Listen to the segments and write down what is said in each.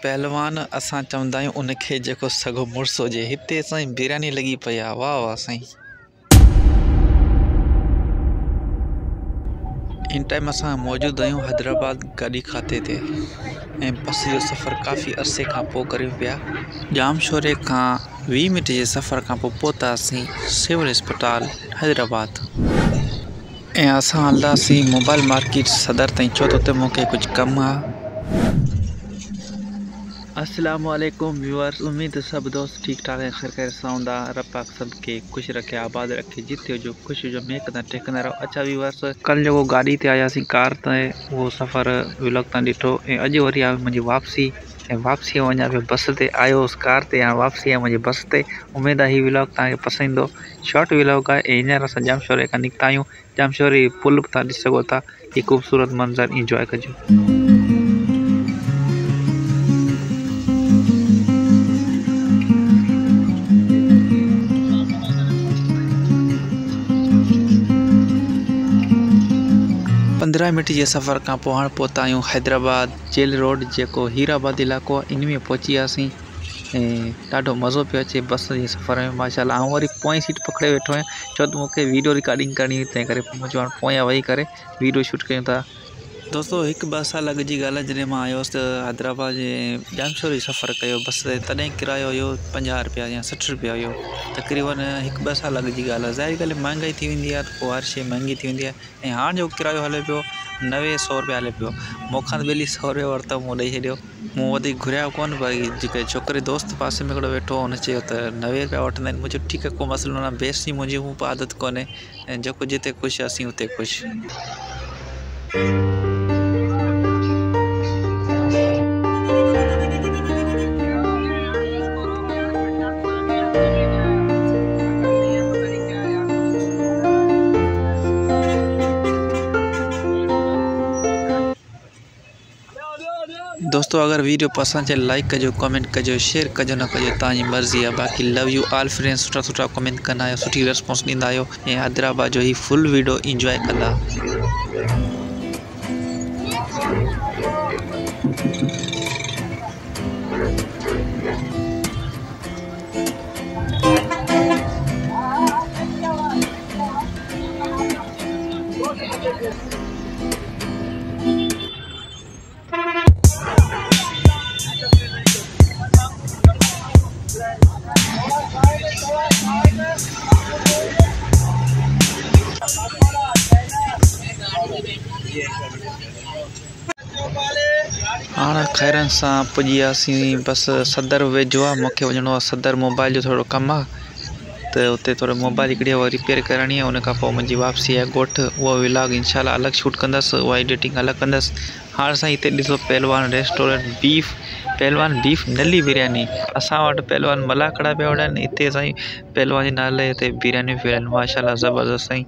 पहलवान असां चवंदा आहियूं उनखे जेको सॻो मुड़ुसु हुजे। हिते साईं बिरयानी लॻी पई आहे, वाह वाह साईं। इन टाइम असां मौजूदु आहियूं हैदराबाद गाॾी खाते ते ऐं बस जो सफ़र काफ़ी अरसे खां पोइ करियूं पिया। जामशोरे खां 20 मिंट जे सफ़र खां पोइ पहुतासीं सिविल अस्पताल हैदराबाद ऐं असां हलंदासीं मोबाइल मार्केट सदर ताईं, छो त हुते मूंखे कुझु कमु आहे। अस्सलाम वालेकुम व्यूअर्स, उम्मीद सब दोस्त ठीक ठाक हैं, खैर खैर साउंदा। रब पाक सबके खुश रखे, आबाद रखे, जिते जो खुश जो महकंदा टेकंदा रहो। अच्छा व्यूअर्स, कल जो गाड़ी ते आयासीं कार ते, वो सफ़र व्लॉग तां ॾिठो ऐं अॼु वरी आहे मुंहिंजी वापसी ऐं वापसी वञा पियो बस ते। आयो उस कार ते, हाणे वापसी आहे मुंहिंजी बस ते। उमेद आहे हीउ व्लॉग तव्हांखे पसंदि ईंदो। शॉर्ट व्लॉग आहे ऐं हींअर असां जामशोरे खां निकिता आहियूं। जामशोरे पुल बि तव्हां ॾिसी सघो था, हीउ ख़ूबसूरत मंज़र इंजॉय कजो। 15 मिनट जे सफ़र खां पोइ हाणे पहुता आहियूं हैदराबाद जेल रोड, जेको हीराबाद इलाइक़ो आहे, इन में पहुची वियासीं ऐं ॾाढो मज़ो पियो अचे बस जे सफ़र में माशाल्लाह। आउं वरी पोएं सीट पकड़े वेठो आहियां, छो त मूंखे वीडियो रिकॉर्डिंग करणी हुई, तंहिं करे मुंहिंजो हाणे पोयां वेही करे वीडियो शूट कयूं था। दोस्तों, 1-2 साल अॻु जी ॻाल्हि आहे, जॾहिं मां आयो हुउसि हैदराबाद जे जामशोरे सफ़र कयो बस ते, तॾहिं किरायो हुयो 50 रुपया या 60 रुपया हुयो। तक़रीबन 1-2 साल अॻु जी ॻाल्हि आहे। ज़ाहिर ॻाल्हि आहे, महांगाई थी वेंदी आहे त पोइ हर शइ महांगी थी वेंदी आहे। ऐं हाणे जो किरायो हले पियो 90-100 रुपया हले पियो। मूंखां त ॿिली 100 रुपया वरिता, मूं ॾेई छॾियो। मूं वधीक घुरिया कोन, भई जेके छोकिरे दोस्त पासे में हिकिड़ो वेठो हुन चयो त 90 रुपया वठंदा आहिनि। मुंहिंजो ठीकु आहे, को मसइलो न, बेस्ट जी मुंहिंजी हूं आदत कोन्हे ऐं जेको जिते ख़ुशि असीं उते ख़ुशि। दोस्तों, अगर वीडियो पसंद अचे लाइक कजो, कमेंट कजो, शेयर कजो न कजो तव्हांजी मर्ज़ी आहे। बाक़ी लव यू ऑल फ्रेंड्स, सुठा कमेंट कंदा आहियो, सुठी रिस्पॉन्स ॾींदा आहियो ऐं हैदराबाद जो ही फुल वीडियो इंजॉय कंदा। हाँ खैरन सां पुॼी वियासीं बस सदर वेझो आहे। मूंखे वञिणो आहे सदर, मोबाइल जो थोरो कमु आहे त उते थोरो मोबाइल हिकिड़ी रिपेयर करणी आहे। उन खां पोइ मुंहिंजी वापसी आहे ॻोठ। उहो व्लॉग इंशाल्लाह अलॻि शूट कंदसि, उहा एडिटिंग अलॻि कंदसि। हाणे सां हिते ॾिसो पहलवान रेस्टोरेंट पहलवान बीफ नली बिरयानी। असां वटि पहलवान मलाकड़ा पिया वठनि, हिते साईं पहलवान जे नाले ते बिरयानी पिया आहिनि। माशाल्लाह ज़बरदस्त साईं।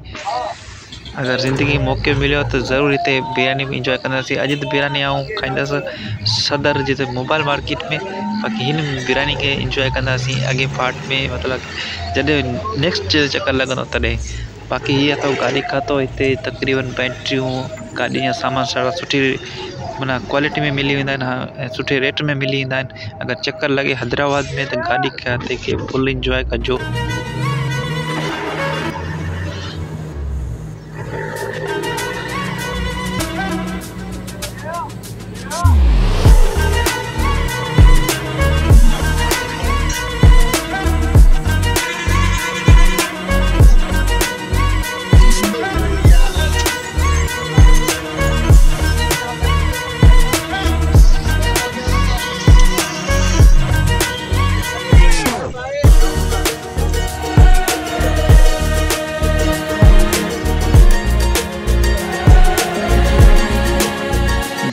अगर ज़िंदगी मौक़ो मिलियो त ज़रूरु हिते बिरयानी बि इंजॉय कंदासीं। अॼु त बिरयानी आऊं खाईंदसि सदर जिते मोबाइल मार्केट में, बाक़ी हिन बिरयानी खे इंजॉय कंदासीं अॻे पार्ट में, मतिलबु जॾहिं नेक्स्ट चक्कर लॻंदो तॾहिं। बाक़ी हीअ अथव गाॾी खातो, हिते तक़रीबन बैटरियूं गाॾी जा सामान सारा सुठी माना क्वालिटी में मिली वेंदा आहिनि ऐं सुठे रेट में मिली वेंदा आहिनि। अगरि चकर लॻे हैदराबाद में त गाॾी खाते खे फुल इंजॉय कजो।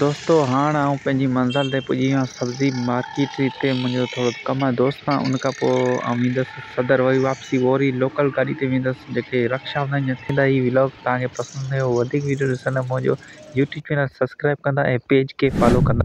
दोस्तों, हाणे आउं पंहिंजी मंज़िल ते पुॼी वियो आहियां, सब्ज़ी मार्केट। हिते मुंहिंजो थोरो कमु आहे दोस्त सां, उन खां पोइ आउं वेंदुसि सदर। वरी वापसी वरी लोकल गाॾी ते वेंदुसि, जेके रक्षा हूंदा आहिनि। थींदा ही व्लॉग तव्हांखे पसंदि आयो, वधीक वीडियो ॾिसंदा मुंहिंजो यूट्यूब चैनल सब्सक्राइब कंदा ऐं पेज खे फॉलो कंदा।